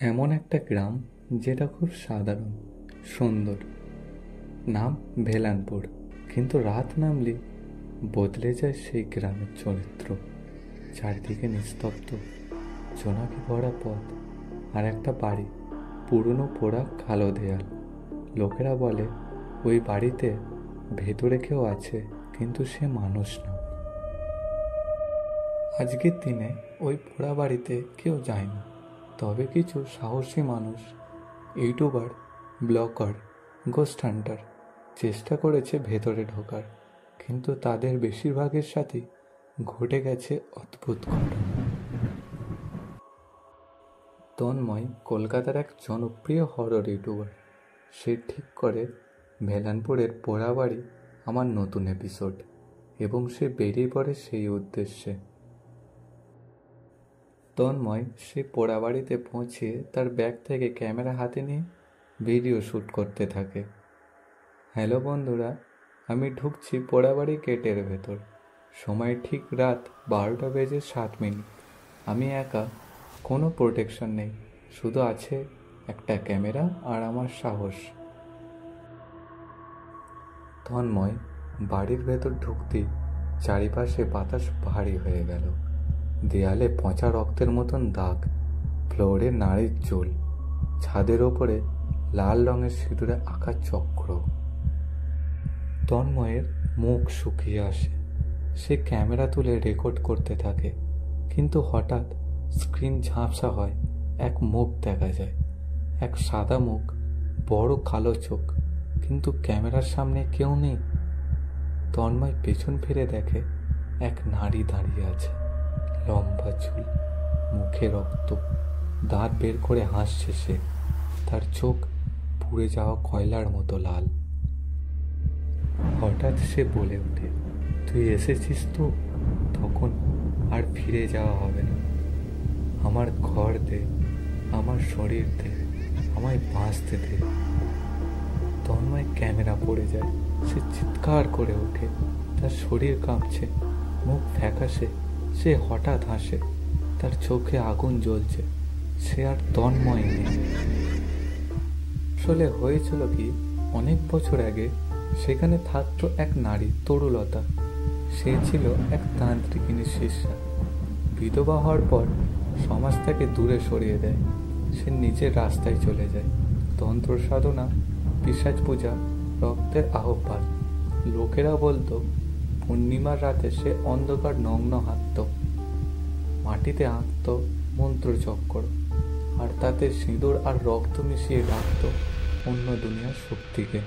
এমন একটা গ্রাম যেটা খুব সাধারণ, সুন্দর। নাম ভেলানপুর। কিন্তু রাত নামলে বদলে যায় সেই গ্রামের চরিত্র। চারদিকে নিস্তব্ধ, জোনাকি ভরা পথ, আর একটা বাড়ি, পুরনো পোড়া কালো দেয়াল। লোকেরা বলে ওই বাড়িতে ভেতরে কেউ আছে, কিন্তু সে মানুষ না। আজকের দিনে ওই পোড়া বাড়িতে কেউ যায় না, তবে কিছু সাহসী মানুষ, ইউটিউবার, ব্লগার, গোস্ট হান্টার চেষ্টা করেছে ভেতরে ঢোকার, কিন্তু তাদের বেশিরভাগের সাথেই ঘটে গেছে অদ্ভুত ঘটনা। তন্ময় কলকাতার এক জনপ্রিয় হরর ইউটিউবার। সে ঠিক করে ভেলানপুরের পোড়া বাড়ি আমার নতুন এপিসোড, এবং সে বেরিয়ে পড়ে সেই উদ্দেশ্যে। তন্ময় সে পোড়া বাড়িতে পৌঁছে তার ব্যাগ থেকে ক্যামেরা হাতে নিয়ে ভিডিও শ্যুট করতে থাকে। হ্যালো বন্ধুরা, আমি ঢুকছি পোড়া বাড়ি গেটের ভেতর। সময় ঠিক রাত 12:07। আমি একা, কোনো প্রোটেকশন নেই, শুধু আছে একটা ক্যামেরা আর আমার সাহস। তন্ময় বাড়ির ভেতর ঢুকতেই চারিপাশে বাতাস ভারী হয়ে গেল। দেয়ালে পচা রক্তের মতন দাগ, ফ্লোরে নাড়ির চুল, ছাদের ওপরে লাল রঙের সিঁদুরে আঁকা চক্র। তন্ময়ের মুখ শুকিয়ে আসে। সে ক্যামেরা তুলে রেকর্ড করতে থাকে, কিন্তু হঠাৎ স্ক্রিন ঝাপসা হয়। এক মুখ দেখা যায়, এক সাদা মুখ, বড় কালো চোখ, কিন্তু ক্যামেরার সামনে কেউ নেই। তন্ময় পেছন ফিরে দেখে এক নারী দাঁড়িয়ে আছে। লম্বা চুল, মুখে রক্ত, দাঁত বের করে হাসছে সে। তার চোখ পুড়ে যাওয়া কয়লার মতো লাল। হঠাৎ সে বলে ওঠে, তুই এসেছিস তো? তখন আর ফিরে যাওয়া হবে না। আমার ঘর দে, আমার শরীর দে, আমায় বাঁচতে দে। তন্ময় ক্যামেরা পড়ে যায়। সে চিৎকার করে ওঠে, তার শরীর কাঁপছে, মুখ ফ্যাকাশে। সে হঠাৎ হাসে, তার চোখে আগুন জ্বলছে। সে আর তন্ময় নেই। আসলে হয়েছিল কি, অনেক বছর আগে সেখানে থাকতো এক নারী, তরুলতা। সে ছিল এক তান্ত্রিকিনীর শিষ্যা। বিধবা হওয়ার পর সমাজ তাকে দূরে সরিয়ে দেয়। সে নিজের রাস্তায় চলে যায়। তন্ত্র সাধনা, পিশাচ পূজা, রক্তের আহ্বান। লোকেরা বলতো পূর্ণিমার রাতে সে অন্ধকার নগ্ন হাঁটত, মাটিতে আঁকত মন্ত্রচক্র, আর তাতে সিঁদুর আর রক্ত মিশিয়ে ডাকত অন্য দুনিয়ার শক্তিকে।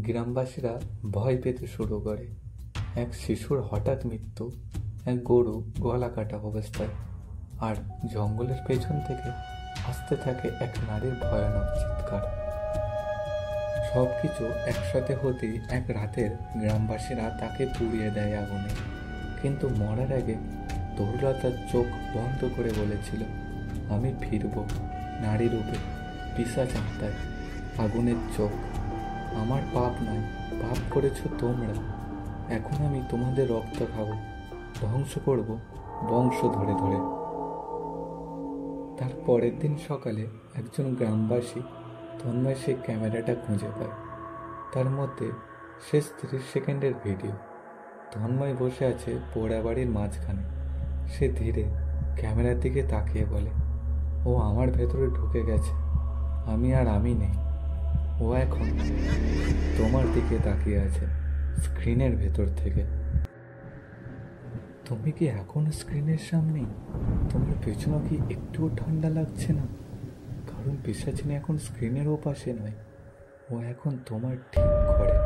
গ্রামবাসীরা ভয় পেতে শুরু করে। এক শিশুর হঠাৎ মৃত্যু, এক গরু গলা কাটা অবস্থায়, আর জঙ্গলের পেছন থেকে আসতে থাকে এক নারীর ভয়ানক চিৎকার। সবকিছু একসাথে হতেই এক রাতের গ্রামবাসীরা তাকে পুড়িয়ে দেয় আগুনে। কিন্তু মরার আগে তরুলতার চোখ বন্ধ করে বলেছিল, আমি ফিরব নারী রূপে, পিশাচ আত্মায়। আগুনের চোখ, আমার পাপ নয়, পাপ করেছ তোমরা। এখন আমি তোমাদের রক্ত খাবো, ধ্বংস করব বংশ ধরে ধরে। তার পরের দিন সকালে একজন গ্রামবাসী তন্ময় সেই ক্যামেরাটা খুঁজে পায়। তার মধ্যে শেষ 30 সেকেন্ডের ভিডিও। তন্ময় বসে আছে পোড়া বাড়ির মাঝখানে। সে ধীরে ক্যামেরার দিকে তাকিয়ে বলে, ও আমার ভেতরে ঢুকে গেছে, আমি আর আমি নেই। ও এখন তোমার দিকে তাকিয়ে আছে, স্ক্রিনের ভেতর থেকে। তুমি কি এখন স্ক্রিনের সামনেই? তোমার পেছনে কি একটুও ঠান্ডা লাগছে না? কারণ পিশাচিনী এখন স্ক্রিনের ওপাশে নয়, ও এখন তোমার ঠিক ঘরে।